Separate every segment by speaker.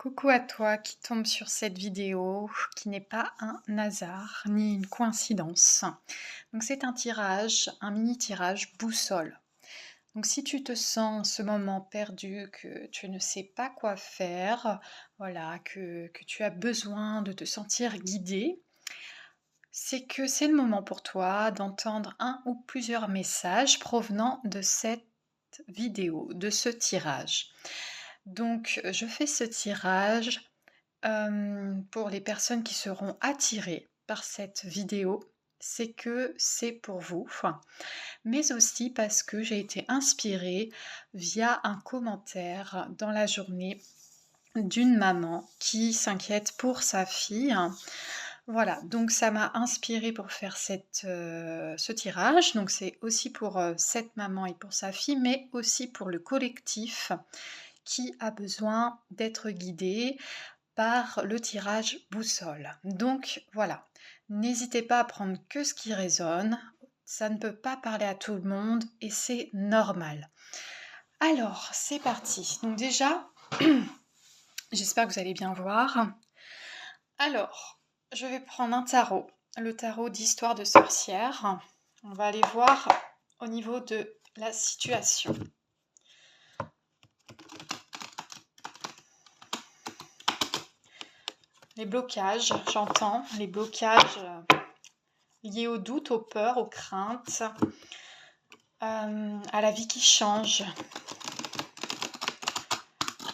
Speaker 1: Coucou à toi qui tombe sur cette vidéo, qui n'est pas un hasard ni une coïncidence. Donc c'est un tirage, un mini tirage boussole. Donc si tu te sens en ce moment perdu, que tu ne sais pas quoi faire, voilà, que tu as besoin de te sentir guidé, c'est que c'est le moment pour toi d'entendre un ou plusieurs messages provenant de cette vidéo, de ce tirage. Donc je fais ce tirage pour les personnes qui seront attirées par cette vidéo, c'est que c'est pour vous, mais aussi parce que j'ai été inspirée via un commentaire dans la journée d'une maman qui s'inquiète pour sa fille. Voilà, donc ça m'a inspirée pour faire ce tirage. Donc c'est aussi pour cette maman et pour sa fille, mais aussi pour le collectif qui a besoin d'être guidé par le tirage boussole. Donc voilà, n'hésitez pas à prendre que ce qui résonne, ça ne peut pas parler à tout le monde et c'est normal. Alors, c'est parti. Donc déjà, j'espère que vous allez bien voir. Alors, je vais prendre un tarot, le tarot d'histoire de sorcière. On va aller voir au niveau de la situation. Les blocages, j'entends, les blocages liés au doute, aux peurs, aux craintes, à la vie qui change.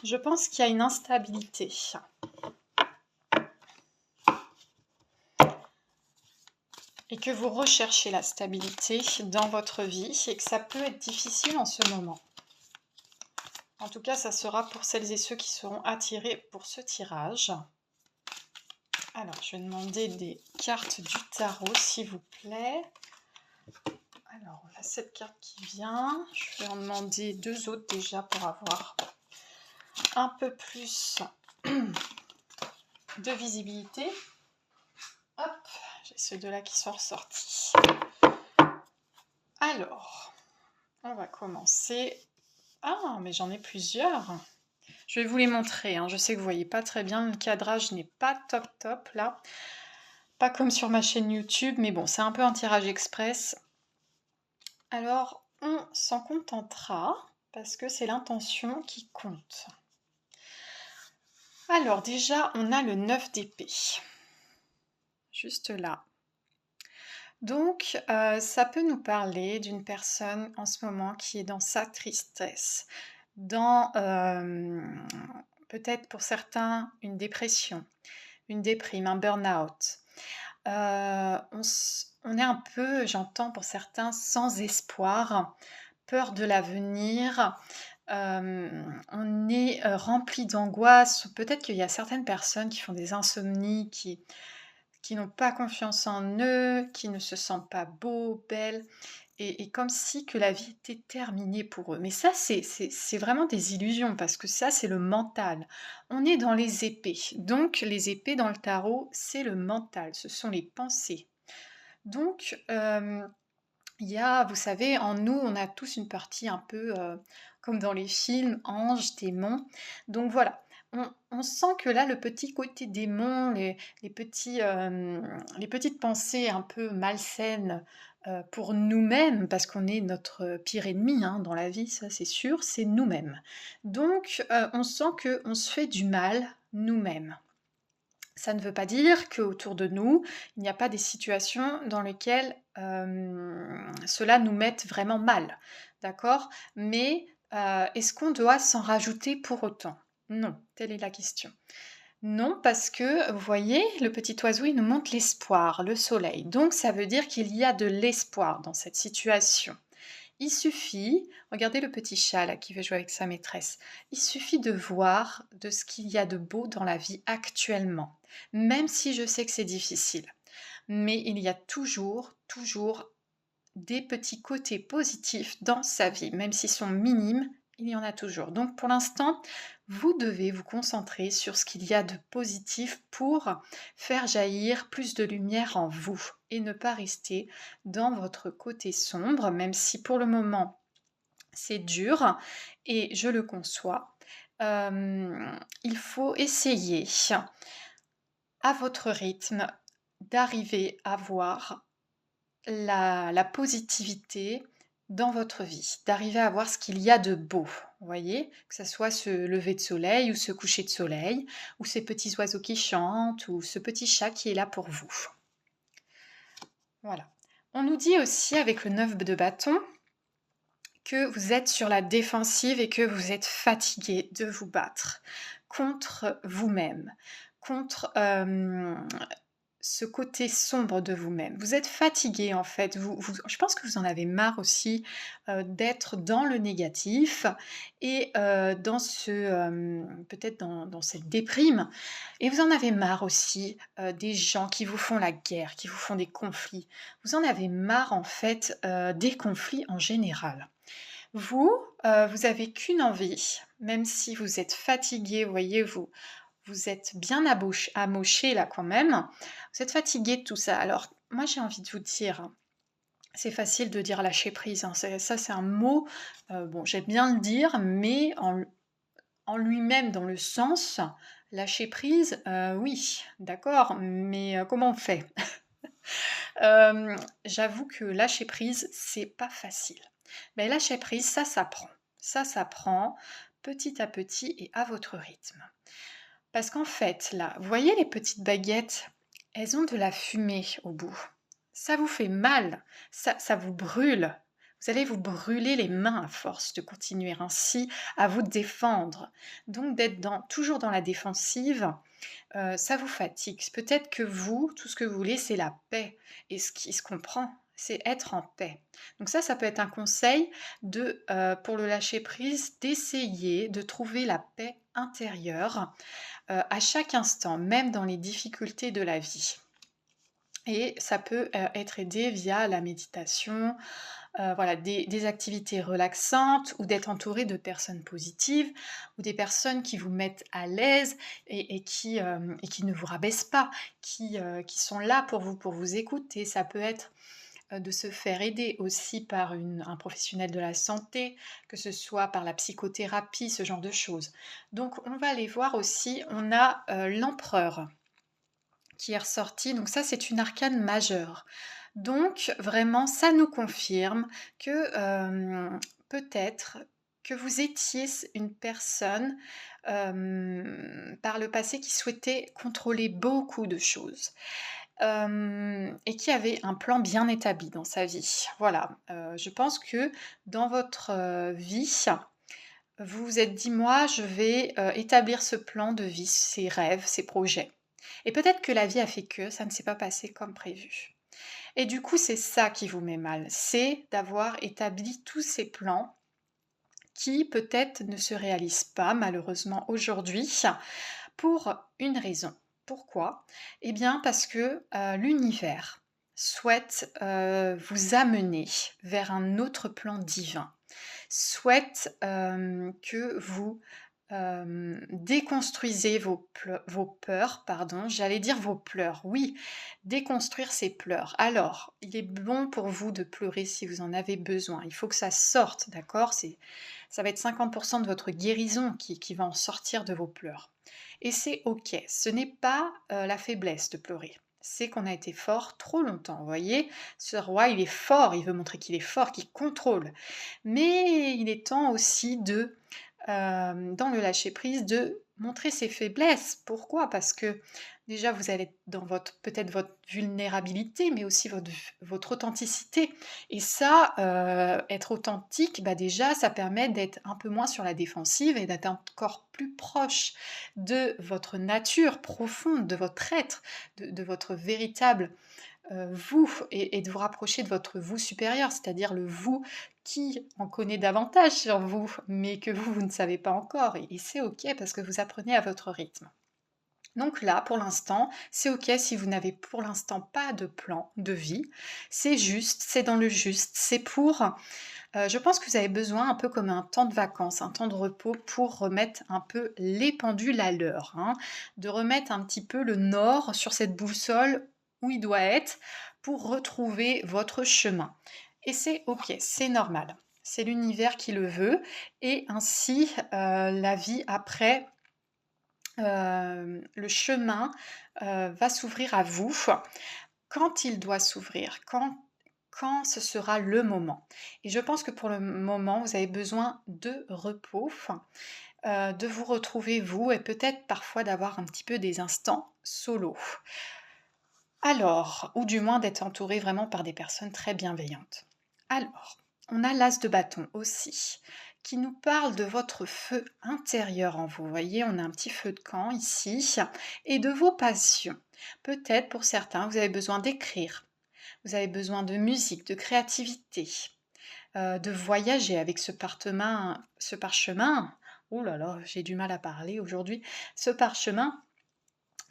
Speaker 1: Je pense qu'il y a une instabilité. Et que vous recherchez la stabilité dans votre vie et que ça peut être difficile en ce moment. En tout cas, ça sera pour celles et ceux qui seront attirés pour ce tirage. Alors, je vais demander des cartes du tarot, s'il vous plaît. Alors, on a cette carte qui vient. Je vais en demander deux autres déjà pour avoir un peu plus de visibilité. Hop, j'ai ceux deux-là qui sont ressortis. Alors, on va commencer. Ah, mais j'en ai plusieurs. Je vais vous les montrer. Je sais que vous ne voyez pas très bien. Le cadrage n'est pas top là. Pas comme sur ma chaîne YouTube, mais bon, c'est un peu un tirage express. Alors, on s'en contentera parce que c'est l'intention qui compte. Alors déjà, on a le 9 d'épée. Juste là. Donc, ça peut nous parler d'une personne en ce moment qui est dans sa tristesse, dans peut-être pour certains une dépression, une déprime, un burn-out. On est un peu, j'entends pour certains, sans espoir, peur de l'avenir. On est rempli d'angoisse. Peut-être qu'il y a certaines personnes qui font des insomnies, qui n'ont pas confiance en eux, qui ne se sentent pas beaux, belles, et comme si que la vie était terminée pour eux. Mais ça, c'est vraiment des illusions, parce que ça, c'est le mental. On est dans les épées. Donc, les épées dans le tarot, c'est le mental, ce sont les pensées. Donc, il y a, vous savez, en nous, on a tous une partie un peu comme dans les films, anges, démons. Donc voilà, on sent que là, le petit côté démon, les petites pensées un peu malsaines pour nous-mêmes, parce qu'on est notre pire ennemi dans la vie, ça c'est sûr, c'est nous-mêmes. Donc on sent qu'on se fait du mal nous-mêmes. Ça ne veut pas dire qu'autour de nous, il n'y a pas des situations dans lesquelles cela nous mette vraiment mal, d'accord? Mais est-ce qu'on doit s'en rajouter pour autant? Non, telle est la question. Non, parce que, vous voyez, le petit oiseau, il nous montre l'espoir, le soleil. Donc, ça veut dire qu'il y a de l'espoir dans cette situation. Il suffit, regardez le petit chat là qui veut jouer avec sa maîtresse, il suffit de voir de ce qu'il y a de beau dans la vie actuellement, même si je sais que c'est difficile. Mais il y a toujours des petits côtés positifs dans sa vie, même s'ils sont minimes, il y en a toujours. Donc pour l'instant, vous devez vous concentrer sur ce qu'il y a de positif pour faire jaillir plus de lumière en vous et ne pas rester dans votre côté sombre, même si pour le moment c'est dur et je le conçois. il faut essayer, à votre rythme, d'arriver à voir la positivité dans votre vie, d'arriver à voir ce qu'il y a de beau, vous voyez? Que ça soit ce lever de soleil ou ce coucher de soleil, ou ces petits oiseaux qui chantent, ou ce petit chat qui est là pour vous. Voilà. On nous dit aussi avec le 9 de bâton que vous êtes sur la défensive et que vous êtes fatigué de vous battre contre vous-même, contre ce côté sombre de vous-même. Vous êtes fatigué en fait. Je pense que vous en avez marre aussi d'être dans le négatif et dans peut-être dans cette déprime. Et vous en avez marre aussi des gens qui vous font la guerre, qui vous font des conflits. Vous en avez marre en fait des conflits en général. Vous avez qu'une envie, même si vous êtes fatigué, vous voyez, vous êtes bien amoché là quand même, vous êtes fatigué de tout ça. Alors moi j'ai envie de vous dire, c'est facile de dire lâcher prise, hein, ça c'est un mot, bon j'aime bien le dire, mais en lui-même dans le sens, lâcher prise, oui, d'accord, mais comment on fait? J'avoue que lâcher prise, c'est pas facile. Mais lâcher prise, ça s'apprend. Ça s'apprend petit à petit et à votre rythme. Parce qu'en fait, là, vous voyez les petites baguettes, elles ont de la fumée au bout. Ça vous fait mal, ça vous brûle. Vous allez vous brûler les mains à force de continuer ainsi à vous défendre. Donc d'être toujours dans la défensive, ça vous fatigue. Peut-être que vous, tout ce que vous voulez, c'est la paix. Et ce qui se comprend, c'est être en paix. Donc ça peut être un conseil pour le lâcher prise, d'essayer de trouver la paix intérieure à chaque instant, même dans les difficultés de la vie. Et ça peut être aidé via la méditation, voilà, des activités relaxantes ou d'être entouré de personnes positives ou des personnes qui vous mettent à l'aise et qui ne vous rabaissent pas, qui sont là pour vous écouter. Ça peut être de se faire aider aussi par un professionnel de la santé, que ce soit par la psychothérapie, ce genre de choses. Donc on va aller voir aussi, on a l'empereur qui est ressorti, donc ça c'est une arcane majeure. Donc vraiment ça nous confirme que peut-être que vous étiez une personne par le passé qui souhaitait contrôler beaucoup de choses. Et qui avait un plan bien établi dans sa vie. Voilà, je pense que dans votre vie, vous vous êtes dit: «Moi, je vais établir ce plan de vie, ces rêves, ces projets». Et peut-être que la vie a fait que ça ne s'est pas passé comme prévu. Et du coup, c'est ça qui vous met mal, c'est d'avoir établi tous ces plans qui peut-être ne se réalisent pas malheureusement aujourd'hui pour une raison. Pourquoi? Eh bien parce que l'univers souhaite vous amener vers un autre plan divin, souhaite que vous déconstruisez vos peurs, pardon, j'allais dire vos pleurs, oui, déconstruire ces pleurs. Alors, il est bon pour vous de pleurer si vous en avez besoin, il faut que ça sorte, d'accord? Ça va être 50% de votre guérison qui va en sortir de vos pleurs. Et c'est ok, ce n'est pas la faiblesse de pleurer. C'est qu'on a été fort trop longtemps, vous voyez? Ce roi, il est fort, il veut montrer qu'il est fort, qu'il contrôle. Mais il est temps aussi dans le lâcher-prise, de montrer ses faiblesses. Pourquoi? Parce que déjà, vous allez être dans peut-être votre vulnérabilité, mais aussi votre authenticité. Et ça, être authentique, bah déjà, ça permet d'être un peu moins sur la défensive et d'être encore plus proche de votre nature profonde, de votre être, de votre véritable vous et de vous rapprocher de votre vous supérieur, c'est-à-dire le vous qui en connaît davantage sur vous, mais que vous ne savez pas encore. Et c'est ok parce que vous apprenez à votre rythme. Donc là, pour l'instant, c'est ok si vous n'avez pour l'instant pas de plan de vie. C'est juste, c'est dans le juste. C'est pour... je pense que vous avez besoin, un peu comme un temps de vacances, un temps de repos pour remettre un peu les pendules à l'heure, hein, de remettre un petit peu le nord sur cette boussole où il doit être pour retrouver votre chemin. Et c'est ok, c'est normal. c'est l'univers qui le veut et ainsi, la vie après, le chemin, va s'ouvrir à vous quand il doit s'ouvrir, quand ce sera le moment. Et je pense que pour le moment, vous avez besoin de repos, de vous retrouver vous et peut-être parfois d'avoir un petit peu des instants solo. Alors, ou du moins d'être entouré vraiment par des personnes très bienveillantes. Alors, on a l'as de bâton aussi, qui nous parle de votre feu intérieur en vous. Vous voyez, on a un petit feu de camp ici, et de vos passions. Peut-être pour certains, vous avez besoin d'écrire, vous avez besoin de musique, de créativité, de voyager avec ce parchemin. Oh là là, j'ai du mal à parler aujourd'hui. Ce parchemin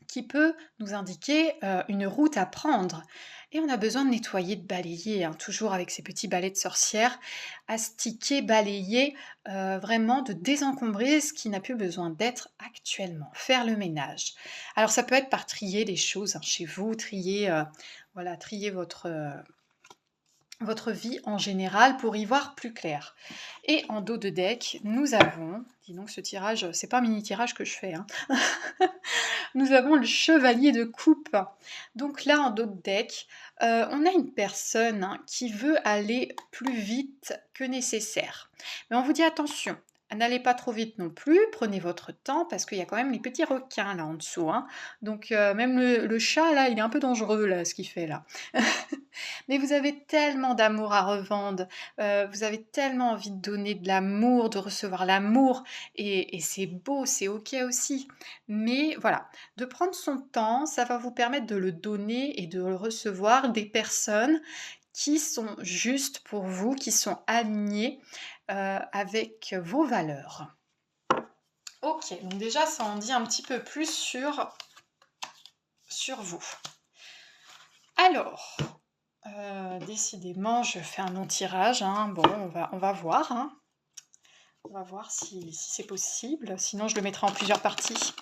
Speaker 1: qui peut nous indiquer une route à prendre. Et on a besoin de nettoyer, de balayer, hein, toujours avec ces petits balais de sorcière, astiquer, balayer, vraiment de désencombrer ce qui n'a plus besoin d'être actuellement, faire le ménage. Alors ça peut être par trier des choses hein, chez vous, trier, voilà, trier votre vie en général pour y voir plus clair. Et en dos de deck, nous avons, dis donc ce tirage, c'est pas un mini tirage que je fais, hein. Nous avons le chevalier de coupe. Donc là, en dos de deck, on a une personne hein, qui veut aller plus vite que nécessaire. Mais on vous dit attention, n'allez pas trop vite non plus, prenez votre temps parce qu'il y a quand même les petits requins là en dessous. Hein. Donc même le chat là, il est un peu dangereux là, ce qu'il fait là. Mais vous avez tellement d'amour à revendre, vous avez tellement envie de donner de l'amour, de recevoir l'amour, et c'est beau, c'est ok aussi. Mais voilà, de prendre son temps, ça va vous permettre de le donner et de le recevoir des personnes qui sont justes pour vous, qui sont alignées avec vos valeurs. Ok, donc déjà ça en dit un petit peu plus sur vous. Alors, décidément, je fais un long tirage. Hein. Bon, on va voir. Hein. On va voir si c'est possible. Sinon, je le mettrai en plusieurs parties.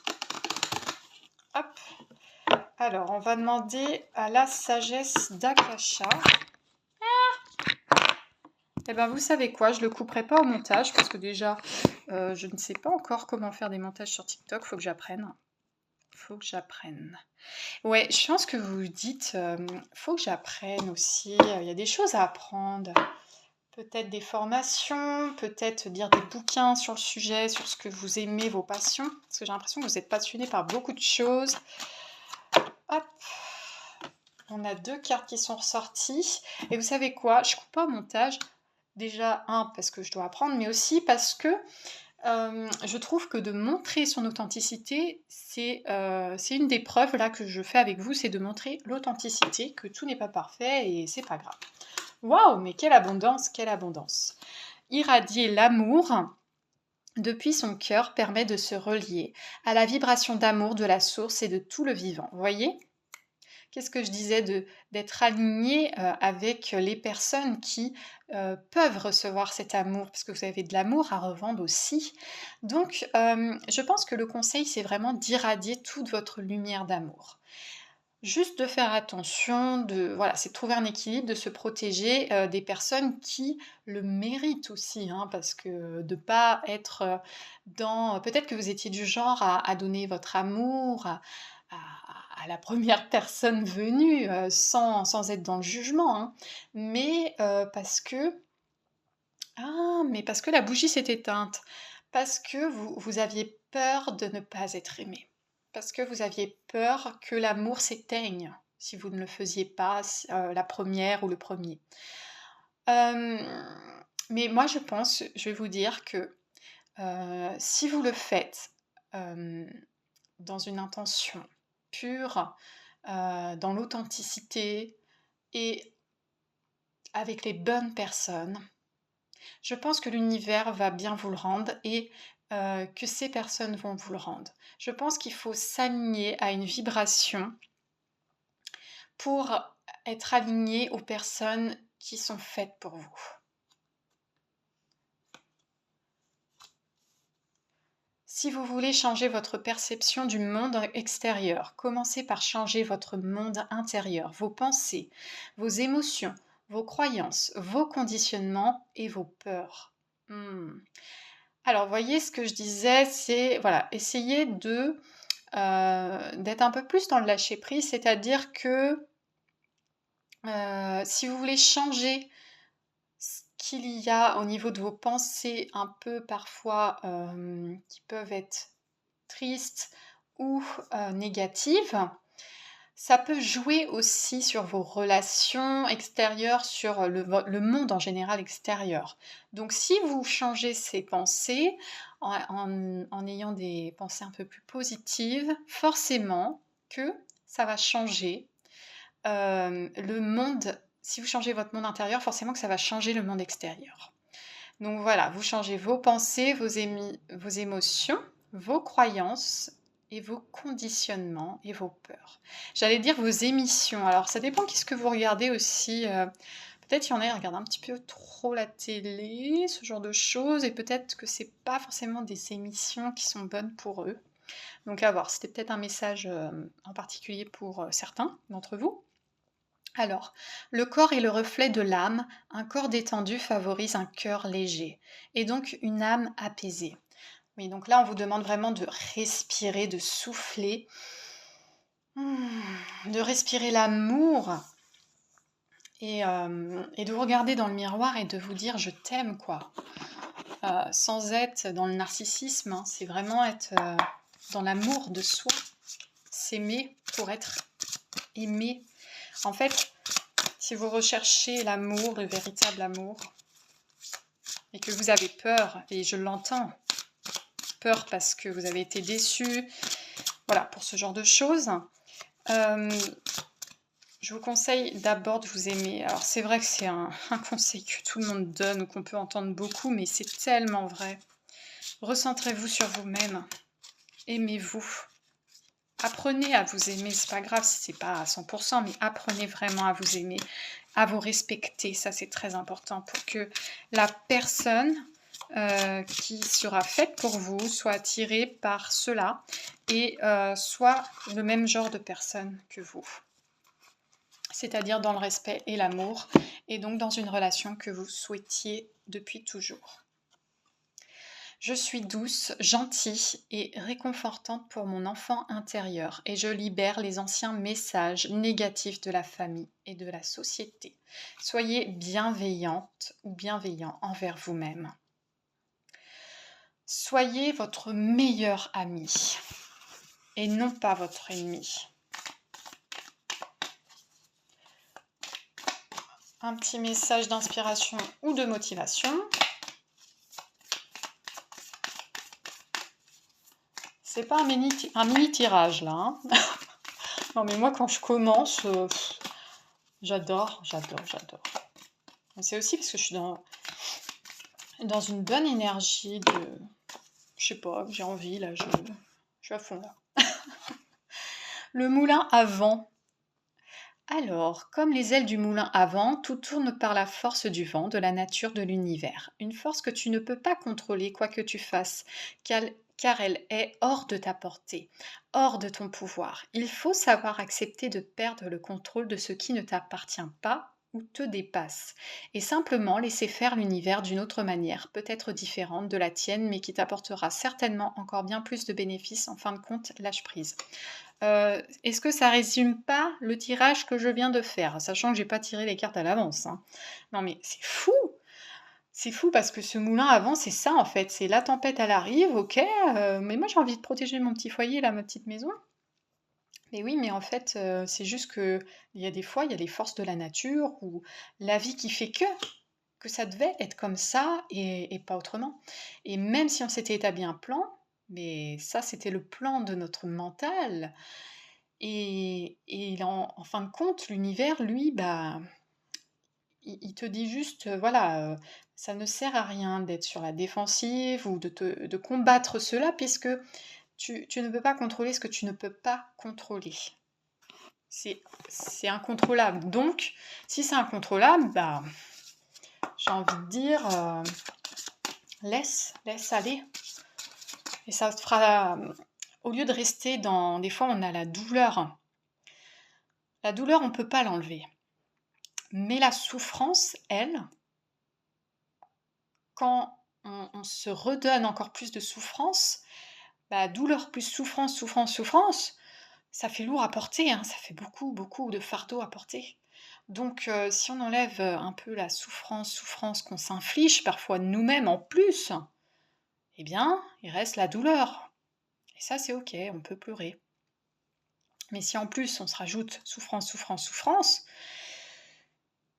Speaker 1: Hop. Alors, on va demander à la sagesse d'Akasha. Eh bien, vous savez quoi, je ne le couperai pas au montage parce que déjà, je ne sais pas encore comment faire des montages sur TikTok. Faut que j'apprenne. Ouais, je pense que vous vous dites, faut que j'apprenne aussi. Il y a des choses à apprendre. Peut-être des formations, peut-être lire des bouquins sur le sujet, sur ce que vous aimez, vos passions. Parce que j'ai l'impression que vous êtes passionné par beaucoup de choses. Hop. On a 2 cartes qui sont ressorties. Et vous savez quoi? Je coupe pas au montage. Déjà, parce que je dois apprendre, mais aussi parce que je trouve que de montrer son authenticité, c'est une des preuves là que je fais avec vous, c'est de montrer l'authenticité, que tout n'est pas parfait et c'est pas grave. Waouh, mais quelle abondance, quelle abondance! Irradier l'amour depuis son cœur permet de se relier à la vibration d'amour de la source et de tout le vivant. Vous voyez? Qu'est-ce que je disais d'être aligné avec les personnes qui peuvent recevoir cet amour, parce que vous avez de l'amour à revendre aussi. Donc, je pense que le conseil, c'est vraiment d'irradier toute votre lumière d'amour. Juste de faire attention, voilà, c'est de trouver un équilibre, de se protéger des personnes qui le méritent aussi, hein, parce que de pas être dans... Peut-être que vous étiez du genre à donner votre amour à la première personne venue, sans être dans le jugement, hein, mais parce que... Ah, mais parce que la bougie s'est éteinte, parce que vous aviez peur de ne pas être aimé. Parce que vous aviez peur que l'amour s'éteigne si vous ne le faisiez pas la première ou le premier. Mais moi je pense, je vais vous dire que si vous le faites dans une intention pure, dans l'authenticité et avec les bonnes personnes, je pense que l'univers va bien vous le rendre et que ces personnes vont vous le rendre. Je pense qu'il faut s'aligner à une vibration pour être aligné aux personnes qui sont faites pour vous. Si vous voulez changer votre perception du monde extérieur, commencez par changer votre monde intérieur, vos pensées, vos émotions, vos croyances, vos conditionnements et vos peurs. Hmm. Alors, voyez ce que je disais, c'est voilà, essayez d'être un peu plus dans le lâcher prise, c'est-à-dire que si vous voulez changer ce qu'il y a au niveau de vos pensées un peu parfois qui peuvent être tristes ou négatives, ça peut jouer aussi sur vos relations extérieures, sur le monde en général extérieur. Donc si vous changez ces pensées en ayant des pensées un peu plus positives, forcément que ça va changer le monde. Si vous changez votre monde intérieur, forcément que ça va changer le monde extérieur. Donc voilà, vous changez vos pensées, vos émotions, vos croyances et vos conditionnements et vos peurs. J'allais dire vos émissions. Alors ça dépend qu'est-ce que vous regardez aussi. Peut-être il y en a qui regardent un petit peu trop la télé, ce genre de choses, et peut-être que c'est pas forcément des émissions qui sont bonnes pour eux. Donc à voir, c'était peut-être un message en particulier pour certains d'entre vous. Alors, le corps est le reflet de l'âme, un corps détendu favorise un cœur léger, et donc une âme apaisée. Oui, donc là, on vous demande vraiment de respirer, de souffler, de respirer l'amour, et de vous regarder dans le miroir et de vous dire « je t'aime », quoi. Sans être dans le narcissisme, hein, c'est vraiment être dans l'amour de soi, s'aimer pour être aimé. En fait, si vous recherchez l'amour, le véritable amour, et que vous avez peur, et je l'entends, peur parce que vous avez été déçu, voilà, pour ce genre de choses, je vous conseille d'abord de vous aimer. Alors c'est vrai que c'est un conseil que tout le monde donne ou qu'on peut entendre beaucoup, mais c'est tellement vrai. Recentrez-vous sur vous-même, aimez-vous. Apprenez à vous aimer, c'est pas grave si c'est pas à 100%, mais apprenez vraiment à vous aimer, à vous respecter, ça c'est très important pour que la personne qui sera faite pour vous soit attirée par cela et soit le même genre de personne que vous. C'est-à-dire dans le respect et l'amour, et donc dans une relation que vous souhaitiez depuis toujours. Je suis douce, gentille et réconfortante pour mon enfant intérieur et je libère les anciens messages négatifs de la famille et de la société. Soyez bienveillante ou bienveillant envers vous-même. Soyez votre meilleur ami et non pas votre ennemi. Un petit message d'inspiration ou de motivation. C'est pas un mini tirage là. Hein. Non mais moi quand je commence, j'adore. C'est aussi parce que je suis dans une bonne énergie de... Je sais pas, j'ai envie là, je suis à fond là. Le moulin à vent. Alors, comme les ailes du moulin à vent, tout tourne par la force du vent, de la nature, de l'univers. Une force que tu ne peux pas contrôler quoi que tu fasses, car elle est hors de ta portée, hors de ton pouvoir. Il faut savoir accepter de perdre le contrôle de ce qui ne t'appartient pas ou te dépasse, et simplement laisser faire l'univers d'une autre manière, peut-être différente de la tienne, mais qui t'apportera certainement encore bien plus de bénéfices. En fin de compte, lâche prise. Est-ce que ça résume pas le tirage que je viens de faire? Sachant que j'ai pas tiré les cartes à l'avance, hein. Non mais c'est fou! C'est fou parce que ce moulin à vent, c'est ça en fait, c'est la tempête elle arrive, OK, mais moi j'ai envie de protéger mon petit foyer là, ma petite maison. Mais oui, mais en fait, c'est juste qu'il y a des fois, il y a des forces de la nature ou la vie qui fait que ça devait être comme ça et pas autrement. Et même si on s'était établi un plan, mais ça c'était le plan de notre mental et en fin de compte, l'univers, lui, bah, il te dit juste, voilà, ça ne sert à rien d'être sur la défensive ou de combattre cela puisque tu ne peux pas contrôler ce que tu ne peux pas contrôler. C'est incontrôlable. Donc, si c'est incontrôlable, bah, j'ai envie de dire, laisse aller. Et ça te fera, au lieu de rester dans... Des fois, on a la douleur. La douleur, on ne peut pas l'enlever. Mais la souffrance, elle, quand on se redonne encore plus de souffrance, bah, douleur plus souffrance, souffrance, souffrance, ça fait lourd à porter, hein, ça fait beaucoup, beaucoup de fardeau à porter. Donc si on enlève, un peu la souffrance, souffrance qu'on s'inflige, parfois nous-mêmes en plus, eh bien, il reste la douleur. Et ça, c'est OK, on peut pleurer. Mais si en plus on se rajoute souffrance, souffrance, souffrance,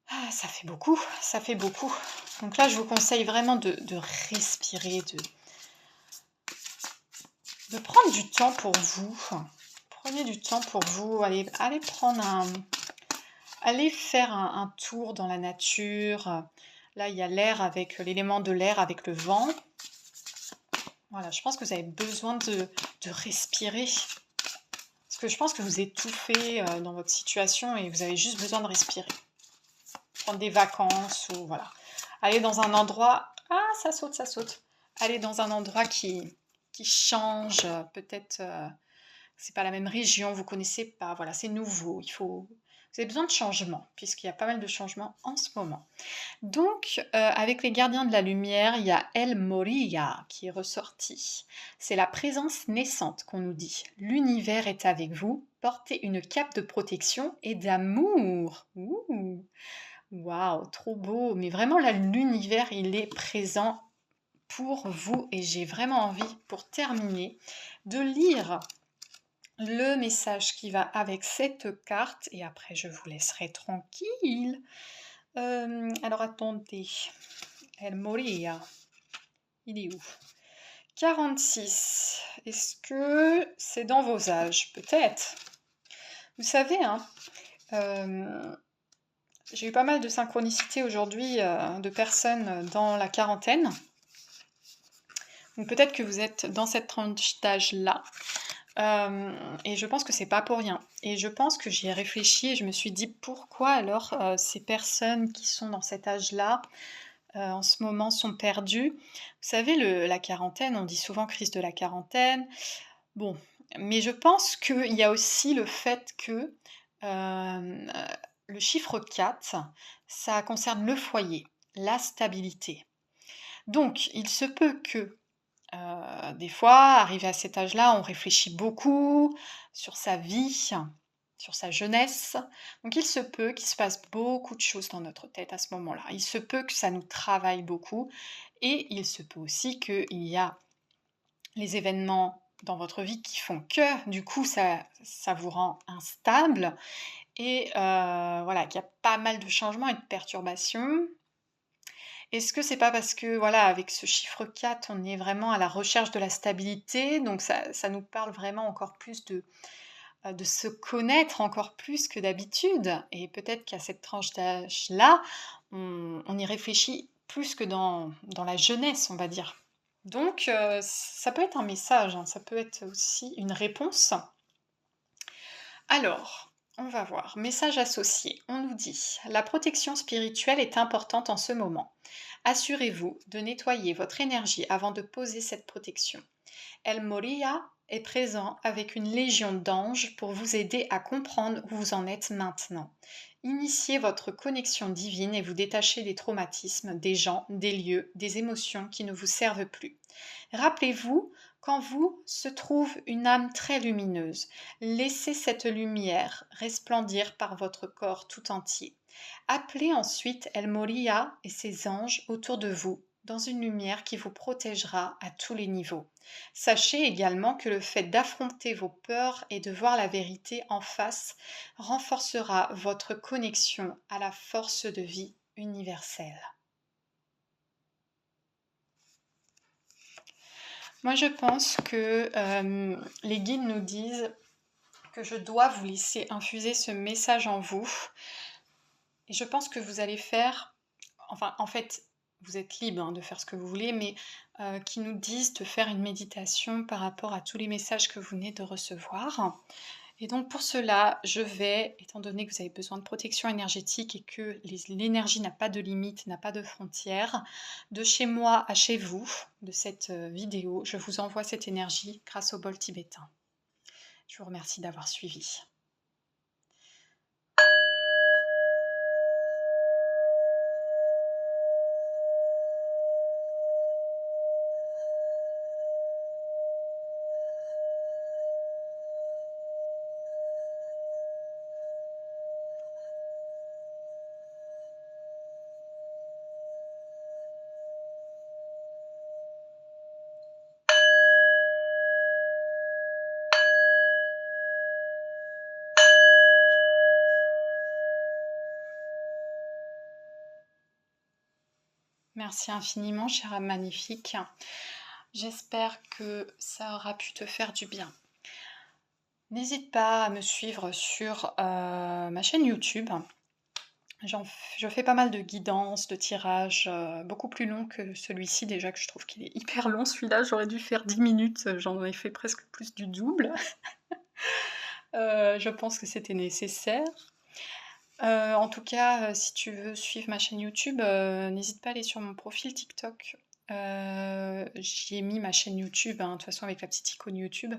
Speaker 1: ah, ça fait beaucoup, ça fait beaucoup. Donc là, je vous conseille vraiment de respirer, de prendre du temps pour vous. Prenez du temps pour vous, allez prendre allez faire un tour dans la nature. Là, il y a l'air avec l'élément de l'air avec le vent. Voilà, je pense que vous avez besoin de respirer. Parce que je pense que vous étouffez dans votre situation et vous avez juste besoin de respirer. Prendre des vacances ou voilà. Aller dans un endroit... Ah, ça saute, ça saute. Aller dans un endroit qui change. Peut-être c'est pas la même région, vous connaissez pas. Voilà, c'est nouveau. Vous avez besoin de changement, puisqu'il y a pas mal de changements en ce moment. Donc, avec les gardiens de la lumière, il y a El Moria qui est ressorti. C'est la présence naissante qu'on nous dit. L'univers est avec vous. Portez une cape de protection et d'amour. Ouh, waouh, trop beau. Mais vraiment, là, l'univers, il est présent pour vous. Et j'ai vraiment envie, pour terminer, de lire le message qui va avec cette carte. Et après, je vous laisserai tranquille. Alors attendez, El Moria, il est où? 46, est-ce que c'est dans vos âges? Peut-être. Vous savez, hein, j'ai eu pas mal de synchronicité aujourd'hui de personnes dans la quarantaine. Donc peut-être que vous êtes dans cette tranche d'âge-là. Et je pense que c'est pas pour rien. Et je pense que j'y ai réfléchi et je me suis dit pourquoi alors ces personnes qui sont dans cet âge-là en ce moment sont perdues. Vous savez, la quarantaine, on dit souvent crise de la quarantaine. Bon, mais je pense qu'il y a aussi le fait que le chiffre 4, ça concerne le foyer, la stabilité. Donc, il se peut que des fois, arrivé à cet âge-là, on réfléchit beaucoup sur sa vie, sur sa jeunesse. Donc il se peut qu'il se passe beaucoup de choses dans notre tête à ce moment-là. Il se peut que ça nous travaille beaucoup. Et il se peut aussi qu'il y a les événements dans votre vie qui font que, du coup, ça vous rend instable. Et voilà, qu'il y a pas mal de changements et de perturbations. Est-ce que c'est pas parce que, voilà, avec ce chiffre 4, on est vraiment à la recherche de la stabilité, donc ça nous parle vraiment encore plus de se connaître encore plus que d'habitude. Et peut-être qu'à cette tranche d'âge-là, on y réfléchit plus que dans la jeunesse, on va dire. Donc, ça peut être un message, hein, ça peut être aussi une réponse. Alors, on va voir. Message associé. On nous dit, la protection spirituelle est importante en ce moment. Assurez-vous de nettoyer votre énergie avant de poser cette protection. El Moria est présent avec une légion d'anges pour vous aider à comprendre où vous en êtes maintenant. Initiez votre connexion divine et vous détachez des traumatismes, des gens, des lieux, des émotions qui ne vous servent plus. Rappelez-vous qu'en vous se trouve une âme très lumineuse. Laissez cette lumière resplendir par votre corps tout entier. Appelez ensuite El Moria et ses anges autour de vous dans une lumière qui vous protégera à tous les niveaux. Sachez également que le fait d'affronter vos peurs et de voir la vérité en face renforcera votre connexion à la force de vie universelle. Moi, je pense que les guides nous disent que je dois vous laisser infuser ce message en vous. Et je pense que vous allez faire, enfin, en fait, vous êtes libre hein, de faire ce que vous voulez, mais qui nous disent de faire une méditation par rapport à tous les messages que vous venez de recevoir. Et donc pour cela, je vais, étant donné que vous avez besoin de protection énergétique et que l'énergie n'a pas de limite, n'a pas de frontières, de chez moi à chez vous, de cette vidéo, je vous envoie cette énergie grâce au bol tibétain. Je vous remercie d'avoir suivi. Merci infiniment, chère âme magnifique. J'espère que ça aura pu te faire du bien. N'hésite pas à me suivre sur ma chaîne YouTube. Je fais pas mal de guidances, de tirages, beaucoup plus longs que celui-ci déjà, que je trouve qu'il est hyper long celui-là, j'aurais dû faire 10 minutes, j'en ai fait presque plus du double. Je pense que c'était nécessaire. En tout cas, si tu veux suivre ma chaîne YouTube, n'hésite pas à aller sur mon profil TikTok. J'y ai mis ma chaîne YouTube, hein, de toute façon avec la petite icône YouTube.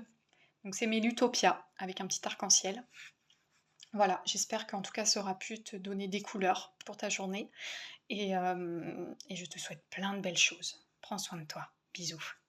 Speaker 1: Donc c'est Mélutopia, avec un petit arc-en-ciel. Voilà, j'espère qu'en tout cas ça aura pu te donner des couleurs pour ta journée et je te souhaite plein de belles choses. Prends soin de toi. Bisous.